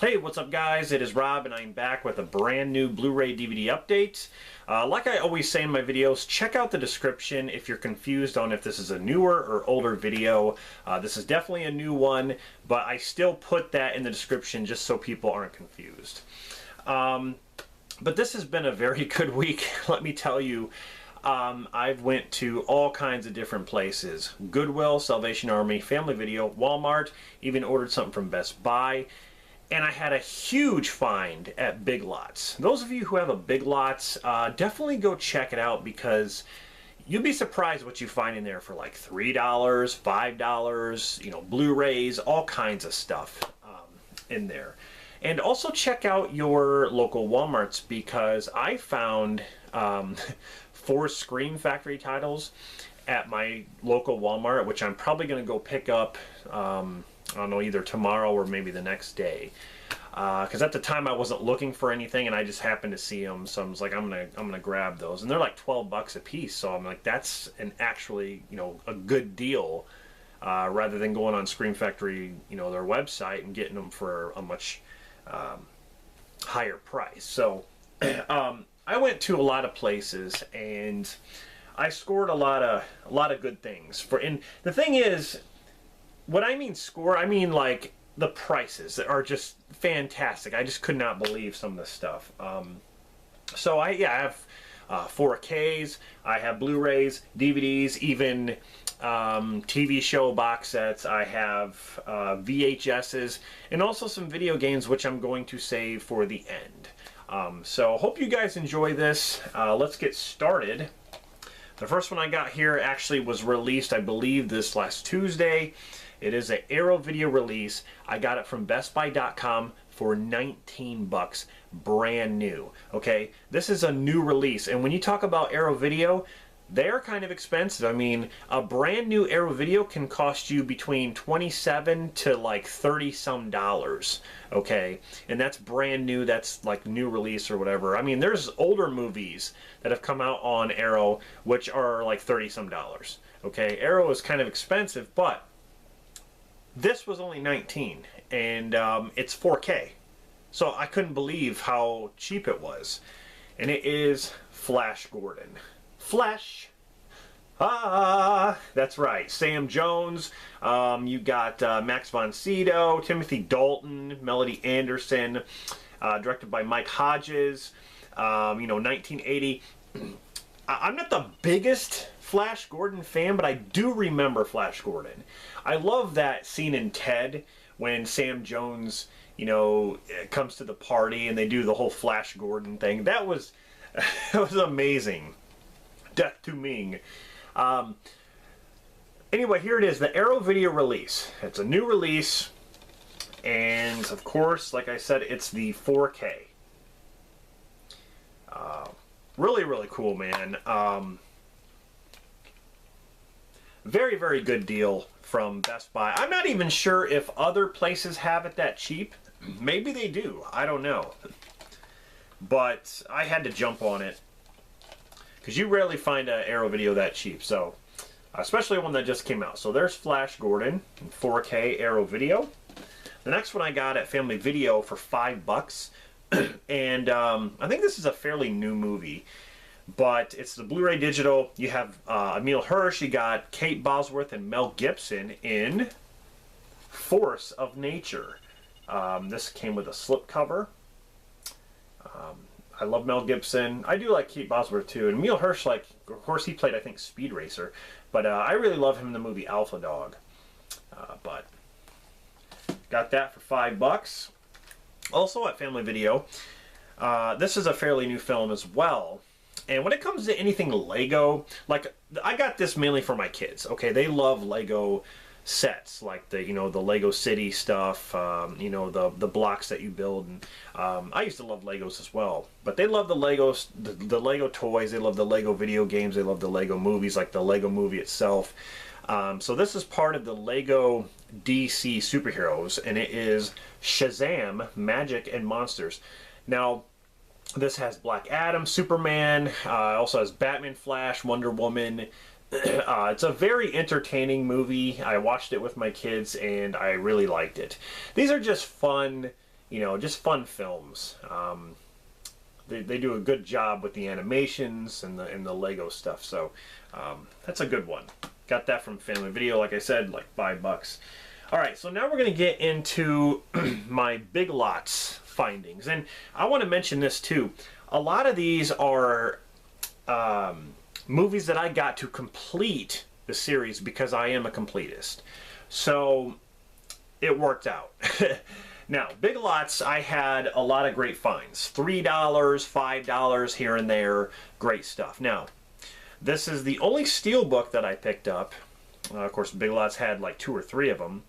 Hey, what's up guys? It is Rob and I'm back with a brand new Blu-ray DVD update. Like I always say in my videos, check out the description if you're confused on if this is a newer or older video. This is definitely a new one, but I still put that in the description just so people aren't confused. But this has been a very good week, let me tell you. I've went to all kinds of different places. Goodwill, Salvation Army, Family Video, Walmart, even ordered something from Best Buy. And I had a huge find at Big Lots. Those of you who have a Big Lots, definitely go check it out because you'll be surprised what you find in there for like $3, $5, you know, Blu-rays, all kinds of stuff in there. And also check out your local Walmarts because I found 4 Scream Factory titles at my local Walmart, which I'm probably going to go pick up I don't know, either tomorrow or maybe the next day. Because at the time I wasn't looking for anything and I just happened to see them, so I was like, I'm gonna grab those, and they're like 12 bucks a piece. So I'm like, that's an actually, you know, a good deal, rather than going on Scream Factory, you know, their website and getting them for a much higher price. So I went to a lot of places and I scored a lot of good things. And the thing is, what I mean score, I mean like the prices are just fantastic. I just could not believe some of this stuff. So I have 4Ks, I have Blu-rays, DVDs, even TV show box sets. I have VHSs, and also some video games, which I'm going to save for the end. So hope you guys enjoy this. Let's get started. The first one I got here actually was released, I believe, this last Tuesday. It is an Arrow Video release. I got it from BestBuy.com for 19 bucks, brand new. Okay, this is a new release, and when you talk about Arrow Video, they're kind of expensive. I mean, a brand new Arrow Video can cost you between $27 to like $30 some dollars. Okay, and that's brand new. That's like new release or whatever. I mean, there's older movies that have come out on Arrow which are like $30 some dollars. Okay, Arrow is kind of expensive, but this was only 19, and it's 4K. So I couldn't believe how cheap it was. And it is Flash Gordon. Flash! Ah! That's right. Sam Jones. You got Max von Sydow, Timothy Dalton, Melody Anderson, directed by Mike Hodges. You know, 1980. I'm not the biggest Flash Gordon fan, but I do remember Flash Gordon. I love that scene in Ted when Sam Jones, you know, comes to the party and they do the whole Flash Gordon thing. That was amazing. Death to Ming. Anyway, here it is, the Arrow Video release. It's a new release, and of course, like I said, it's the 4K. Really, really cool, man. Very, very good deal from Best Buy. I'm not even sure if other places have it that cheap. Maybe they do. I don't know. But I had to jump on it because you rarely find an Arrow Video that cheap. So, especially one that just came out. So there's Flash Gordon in 4K Arrow Video. The next one I got at Family Video for $5. And I think this is a fairly new movie, but it's the Blu-ray digital. You have Emile Hirsch, you got Kate Bosworth and Mel Gibson in Force of Nature. This came with a slipcover. I love Mel Gibson. I do like Kate Bosworth too. And Emile Hirsch, like, of course he played, I think, Speed Racer, but I really love him in the movie Alpha Dog. But got that for $5. Also at Family Video, this is a fairly new film as well. And when it comes to anything Lego, like, I got this mainly for my kids. Okay, they love Lego sets, like the, you know, the Lego City stuff, you know, the blocks that you build. And I used to love Legos as well, but they love the Legos, the Lego toys. They love the Lego video games. They love the Lego movies, like the Lego movie itself. So this is part of the Lego DC superheroes, and it is Shazam! Magic and Monsters. Now, this has Black Adam, Superman, also has Batman, Flash, Wonder Woman. It's a very entertaining movie. I watched it with my kids and I really liked it. These are just fun, you know, just fun films. They do a good job with the animations and the Lego stuff. So that's a good one. Got that from Family Video, like I said, like $5. All right, so now we're going to get into my Big Lots findings. And I want to mention this too. A lot of these are movies that I got to complete the series because I am a completist. So it worked out. Now, Big Lots, I had a lot of great finds. $3, $5 here and there. Great stuff. Now, this is the only steelbook that I picked up. Of course, Big Lots had like 2 or 3 of them.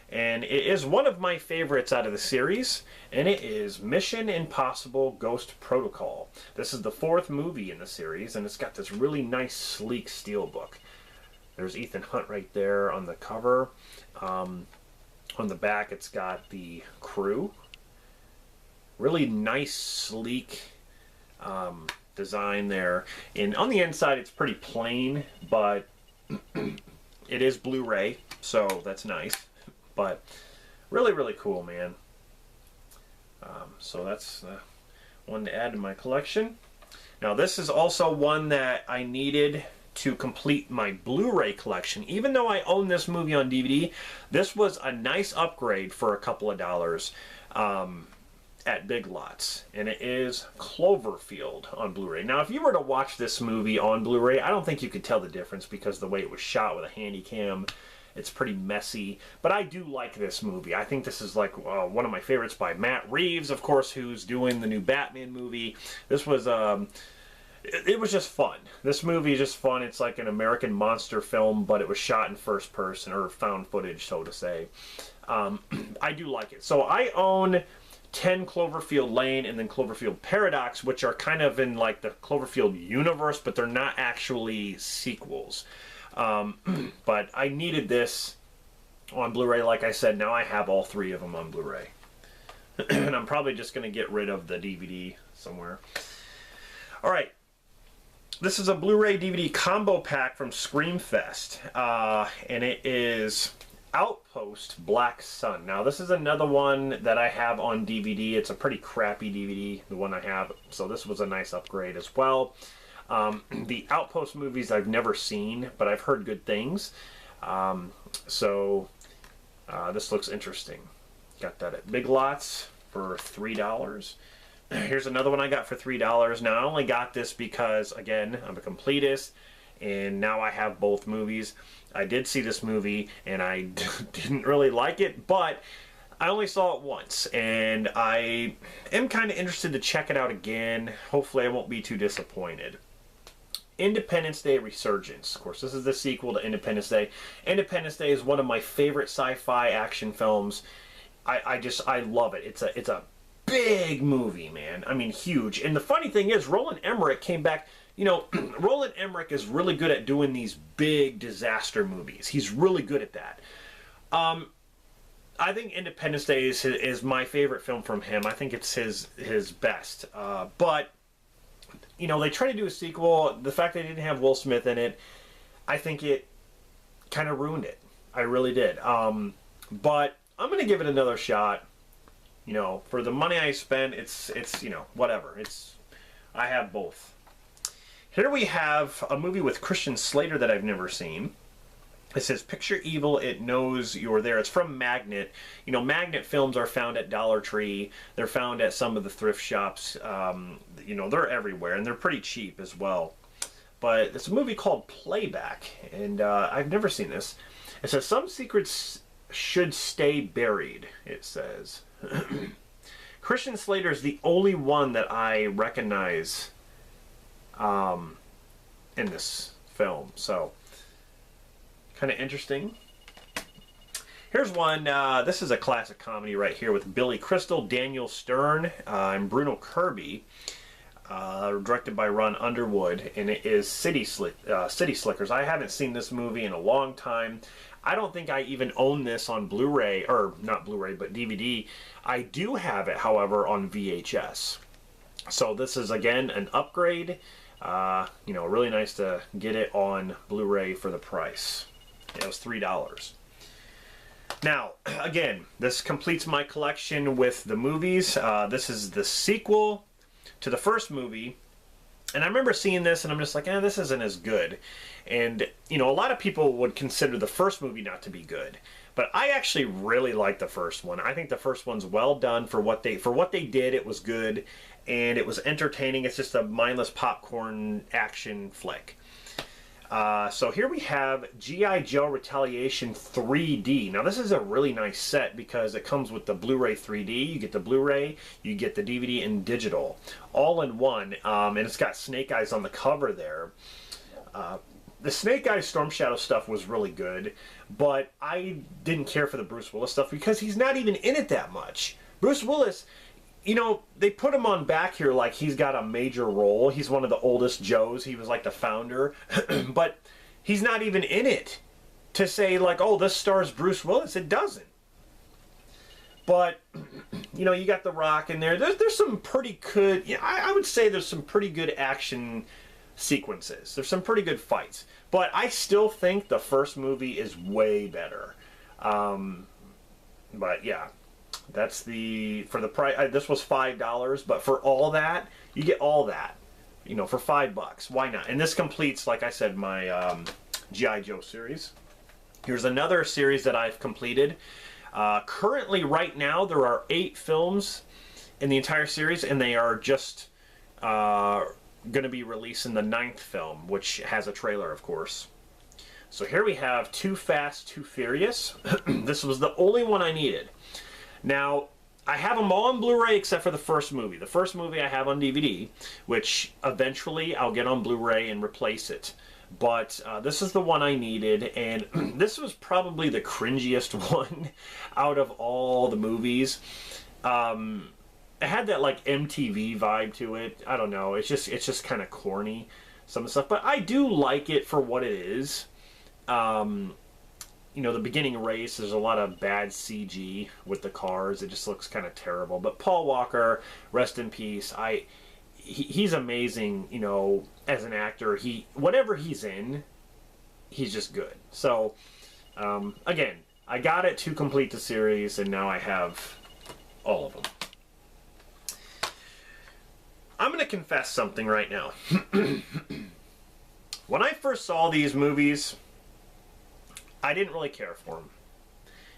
And it is one of my favorites out of the series. And it is Mission Impossible Ghost Protocol. This is the 4th movie in the series. And it's got this really nice, sleek steelbook. There's Ethan Hunt right there on the cover. On the back, it's got the crew. Really nice, sleek design there. And on the inside, it's pretty plain, but it is Blu-ray, so that's nice. But really, really cool, man. So that's one to add to my collection. Now, this is also one that I needed to complete my Blu-ray collection. Even though I own this movie on DVD, this was a nice upgrade for a couple of dollars at Big Lots. And it is Cloverfield on Blu-ray. Now, if you were to watch this movie on Blu-ray, I don't think you could tell the difference because the way it was shot with a handy cam, it's pretty messy. But I do like this movie. I think this is like one of my favorites by Matt Reeves, of course, who's doing the new Batman movie. This was it was just fun. This movie is just fun. It's like an American monster film, but it was shot in first person, or found footage, so to say. I do like it. So I own 10 Cloverfield Lane and then Cloverfield Paradox, which are kind of in like the Cloverfield universe, but they're not actually sequels. But I needed this on Blu-ray, like I said. Now I have all 3 of them on Blu-ray. And I'm probably just going to get rid of the DVD somewhere. All right. This is a Blu-ray DVD combo pack from Screamfest, and it is Outpost Black Sun. Now, this is another one that I have on DVD. It's a pretty crappy DVD, the one I have, so this was a nice upgrade as well. The Outpost movies I've never seen, but I've heard good things, so this looks interesting. Got that at Big Lots for $3. Here's another one I got for $3. Now, I only got this because, again, I'm a completist, and now I have both movies. I did see this movie, and I didn't really like it, but I only saw it once, and I am kind of interested to check it out again. Hopefully, I won't be too disappointed. Independence Day Resurgence. Of course, this is the sequel to Independence Day. Independence Day is one of my favorite sci-fi action films. I love it. It's a big movie, man. I mean, huge. And the funny thing is, Roland Emmerich came back. You know, Roland Emmerich is really good at doing these big disaster movies. He's really good at that. I think Independence Day is my favorite film from him. I think it's his best. But, you know, they tried to do a sequel. The fact they didn't have Will Smith in it, I think it kind of ruined it. I really did. But I'm going to give it another shot. You know, for the money I spent, it's you know, whatever. I have both. Here we have a movie with Christian Slater that I've never seen. It says, "Picture evil, it knows you're there." It's from Magnet. You know, Magnet films are found at Dollar Tree. They're found at some of the thrift shops. You know, they're everywhere, and they're pretty cheap as well. But it's a movie called Playback, and I've never seen this. It says, "Some secrets should stay buried," it says. Christian Slater is the only one that I recognize in this film, so kind of interesting. Here's one. This is a classic comedy right here with Billy Crystal, Daniel Stern, and Bruno Kirby, directed by Ron Underwood, and it is City Slickers. I haven't seen this movie in a long time. I don't think I even own this on Blu-ray, or not Blu-ray, but DVD. I do have it, however, on VHS. So this is, again, an upgrade. You know, really nice to get it on Blu-ray for the price. It was $3. Now, again, this completes my collection with the movies. This is the sequel to the first movie. And I remember seeing this and I'm just like, this isn't as good. And, you know, a lot of people would consider the first movie not to be good. But I actually really like the first one. I think the first one's well done for what they did. It was good and it was entertaining. It's just a mindless popcorn action flick. So here we have G.I. Joe Retaliation 3D. Now this is a really nice set because it comes with the Blu-ray 3D. You get the Blu-ray, you get the DVD in digital, all in one. And it's got Snake Eyes on the cover there. The Snake Eyes Storm Shadow stuff was really good, but I didn't care for the Bruce Willis stuff because he's not even in it that much. Bruce Willis, you know, they put him on back here like he's got a major role. He's one of the oldest Joes. He was like the founder. But he's not even in it to say like, oh, this stars Bruce Willis. It doesn't. But, you know, you got The Rock in there. There's some pretty good, I would say there's some pretty good action sequences. There's some pretty good fights. But I still think the first movie is way better. But yeah. That's for the price. This was $5, but for all that, you get all that, you know, for $5. Why not? And this completes, like I said, my G.I. Joe series. Here's another series that I've completed. Currently, right now, there are 8 films in the entire series, and they are just going to be releasing the 9th film, which has a trailer, of course. So here we have Too Fast, Too Furious. This was the only one I needed. Now, I have them all on Blu-ray except for the first movie. The first movie I have on DVD, which eventually I'll get on Blu-ray and replace it. But this is the one I needed, and this was probably the cringiest one out of all the movies. It had that like MTV vibe to it. I don't know. It's just kind of corny, some of the stuff. But I do like it for what it is. You know, the beginning race, there's a lot of bad CG with the cars. It just looks kind of terrible. But Paul Walker, rest in peace. He's amazing, you know, as an actor. Whatever he's in, he's just good. So, again, I got it to complete the series, and now I have all of them. I'm going to confess something right now. When I first saw these movies, I didn't really care for them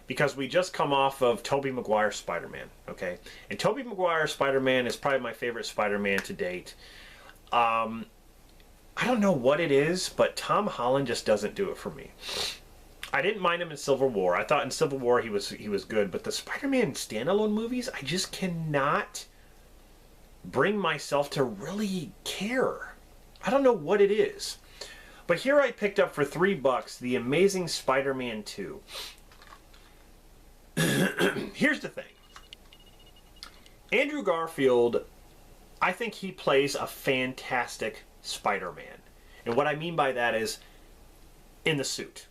because we just come off of Tobey Maguire's Spider-Man, okay? And Tobey Maguire's Spider-Man is probably my favorite Spider-Man to date. I don't know what it is, but Tom Holland just doesn't do it for me. I didn't mind him in Civil War. I thought in Civil War he was good, but the Spider-Man standalone movies, I just cannot bring myself to really care. I don't know what it is. But here I picked up for $3 The Amazing Spider-Man 2. Here's the thing. Andrew Garfield, I think he plays a fantastic Spider-Man. And what I mean by that is in the suit.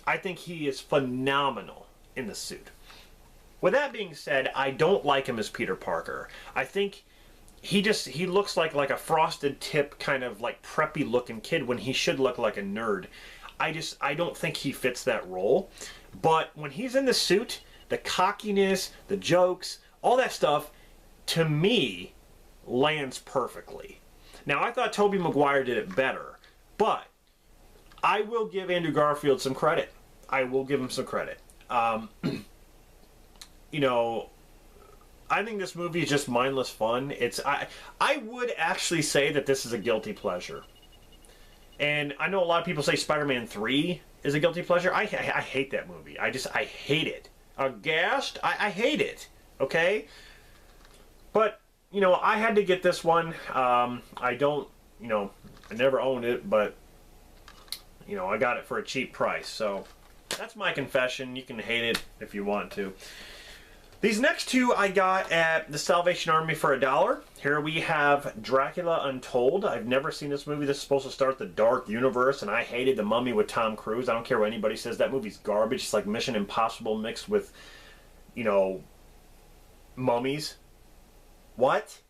I think he is phenomenal in the suit. With that being said, I don't like him as Peter Parker. I think he looks like a frosted tip kind of like preppy looking kid when he should look like a nerd. I don't think he fits that role. But when he's in the suit, the cockiness, the jokes, all that stuff, to me, lands perfectly. Now, I thought Tobey Maguire did it better, but I will give Andrew Garfield some credit. I will give him some credit. You know, I think this movie is just mindless fun. I would actually say that this is a guilty pleasure. And I know a lot of people say Spider-Man 3 is a guilty pleasure. I hate that movie. I hate it. Aghast? I hate it. Okay? But, you know, I had to get this one. I don't, you know, I never owned it, but, you know, I got it for a cheap price. So, that's my confession. You can hate it if you want to. These next two I got at the Salvation Army for $1. Here we have Dracula Untold. I've never seen this movie. This is supposed to start the Dark Universe, and I hated The Mummy with Tom Cruise. I don't care what anybody says. That movie's garbage. It's like Mission Impossible mixed with, you know, mummies. What?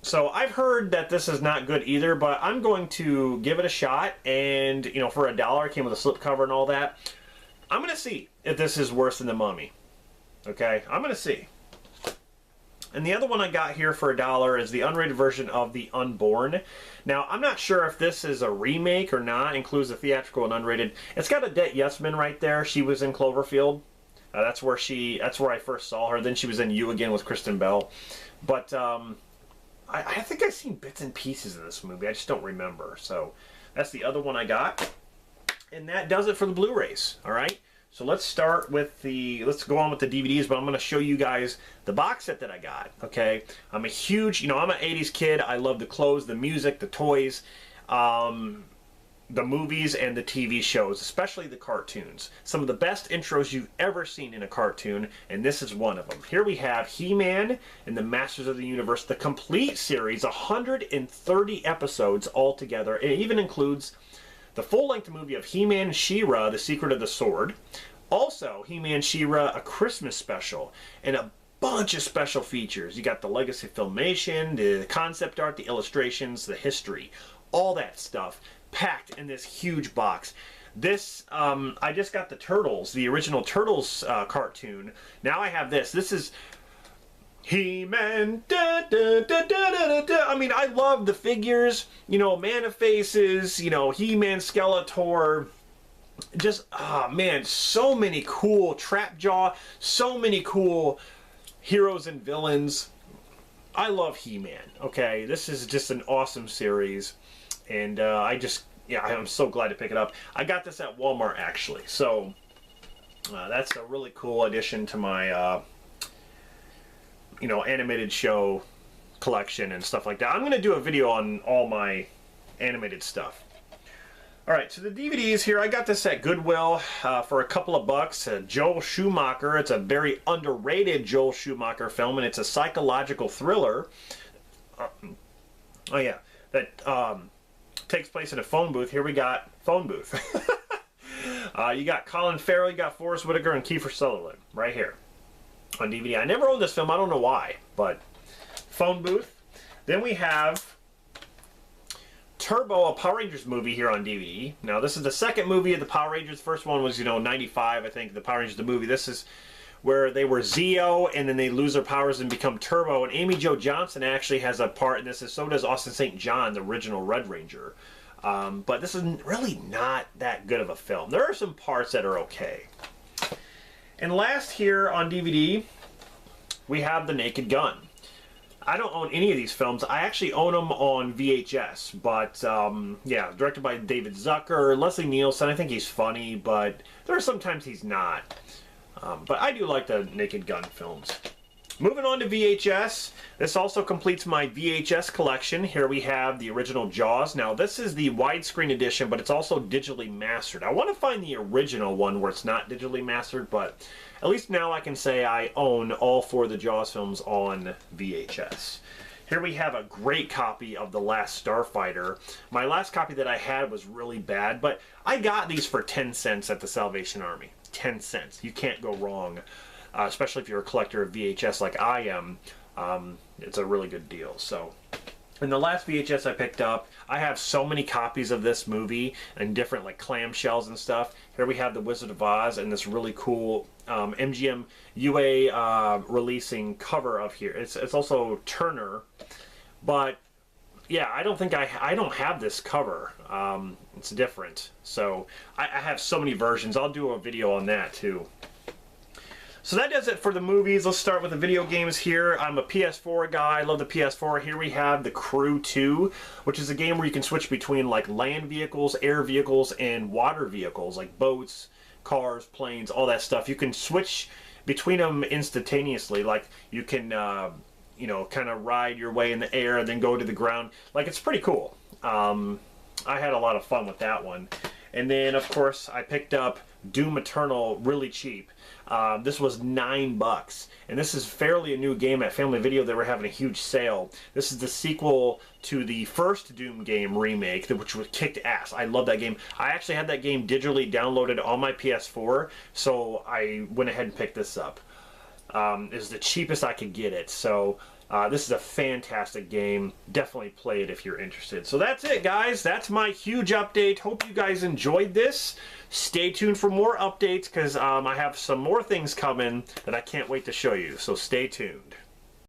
So I've heard that this is not good either, but I'm going to give it a shot. And, you know, for $1, it came with a slipcover and all that. I'm going to see if this is worse than The Mummy. Okay, I'm going to see. And the other one I got here for $1 is the unrated version of The Unborn. Now, I'm not sure if this is a remake or not. It includes the theatrical and unrated. It's got Odette Yesman right there. She was in Cloverfield. That's where I first saw her. Then she was in You Again with Kristen Bell. But I think I've seen bits and pieces of this movie. I just don't remember. So that's the other one I got. And that does it for the Blu-rays. All right. So let's go on with the DVDs, but I'm going to show you guys the box set that I got, okay? I'm a huge, I'm an 80s kid. I love the clothes, the music, the toys, the movies, and the TV shows, especially the cartoons. Some of the best intros you've ever seen in a cartoon, and this is one of them. Here we have He-Man and the Masters of the Universe, the complete series, 130 episodes altogether. It even includes the full-length movie of He-Man and She-Ra, The Secret of the Sword. Also, He-Man She-Ra, a Christmas special, and a bunch of special features. You got the Legacy Filmation, the concept art, the illustrations, the history, all that stuff packed in this huge box. This, I just got the Turtles, the original Turtles cartoon. Now I have this. This is He-Man, da, da, da, da, da, da. I mean, I love the figures, Man of Faces, He-Man, Skeletor. Just, man, so many cool Trapjaw, so many cool heroes and villains. I love He-Man, okay? This is just an awesome series, and I'm so glad to pick it up. I got this at Walmart, actually, so that's a really cool addition to my animated show collection and stuff like that. I'm going to do a video on all my animated stuff. Alright, so the DVDs here, I got this at Goodwill for a couple of bucks. Joel Schumacher. It's a very underrated Joel Schumacher film, and it's a psychological thriller. That takes place in a phone booth. Here we got Phone Booth. You got Colin Farrell, you got Forrest Whitaker, and Kiefer Sutherland right here on DVD. I never owned this film. I don't know why, but Phone Booth. Then we have Turbo, a Power Rangers movie here on DVD. Now, this is the second movie of the Power Rangers. First one was, 95, I think, the Power Rangers, the movie. This is where they were Zeo, and then they lose their powers and become Turbo. And Amy Jo Johnson actually has a part in this, and so does Austin St. John, the original Red Ranger. But this is really not that good of a film. There are some parts that are okay. And last here on DVD, we have The Naked Gun. I don't own any of these films. I actually own them on VHS, but yeah, directed by David Zucker, Leslie Nielsen. I think he's funny, but there are sometimes he's not. But I do like the Naked Gun films. Moving on to VHS, this also completes my VHS collection. Here we have the original Jaws. Now, this is the widescreen edition, but it's also digitally mastered. I want to find the original one where it's not digitally mastered, but at least now I can say I own all 4 of the Jaws films on VHS. Here we have a great copy of The Last Starfighter. My last copy that I had was really bad, but I got these for 10 cents at the Salvation Army. 10 cents. You can't go wrong. Especially if you're a collector of VHS like I am, it's a really good deal. So, in the last VHS I picked up, I have so many copies of this movie and different like clamshells and stuff. Here we have The Wizard of Oz and this really cool MGM UA releasing cover of here. It's also Turner, but yeah, I don't have this cover. It's different. So I have so many versions. I'll do a video on that too. So that does it for the movies. Let's start with the video games here. I'm a PS4 guy. I love the PS4. Here we have The Crew 2, which is a game where you can switch between like land vehicles, air vehicles, and water vehicles, like boats, cars, planes, all that stuff. You can switch between them instantaneously. Like you can, kind of ride your way in the air and then go to the ground. Like it's pretty cool. I had a lot of fun with that one. And then, of course, I picked up Doom Eternal really cheap. This was $9, and this is fairly a new game at Family Video. They were having a huge sale. This is the sequel to the first Doom game remake, which was kicked ass. I love that game. I actually had that game digitally downloaded on my PS4, so I went ahead and picked this up. is the cheapest I could get it. So this is a fantastic game. Definitely play it if you're interested. So that's it, guys. That's my huge update. Hope you guys enjoyed this. Stay tuned for more updates because I have some more things coming that I can't wait to show you. So stay tuned.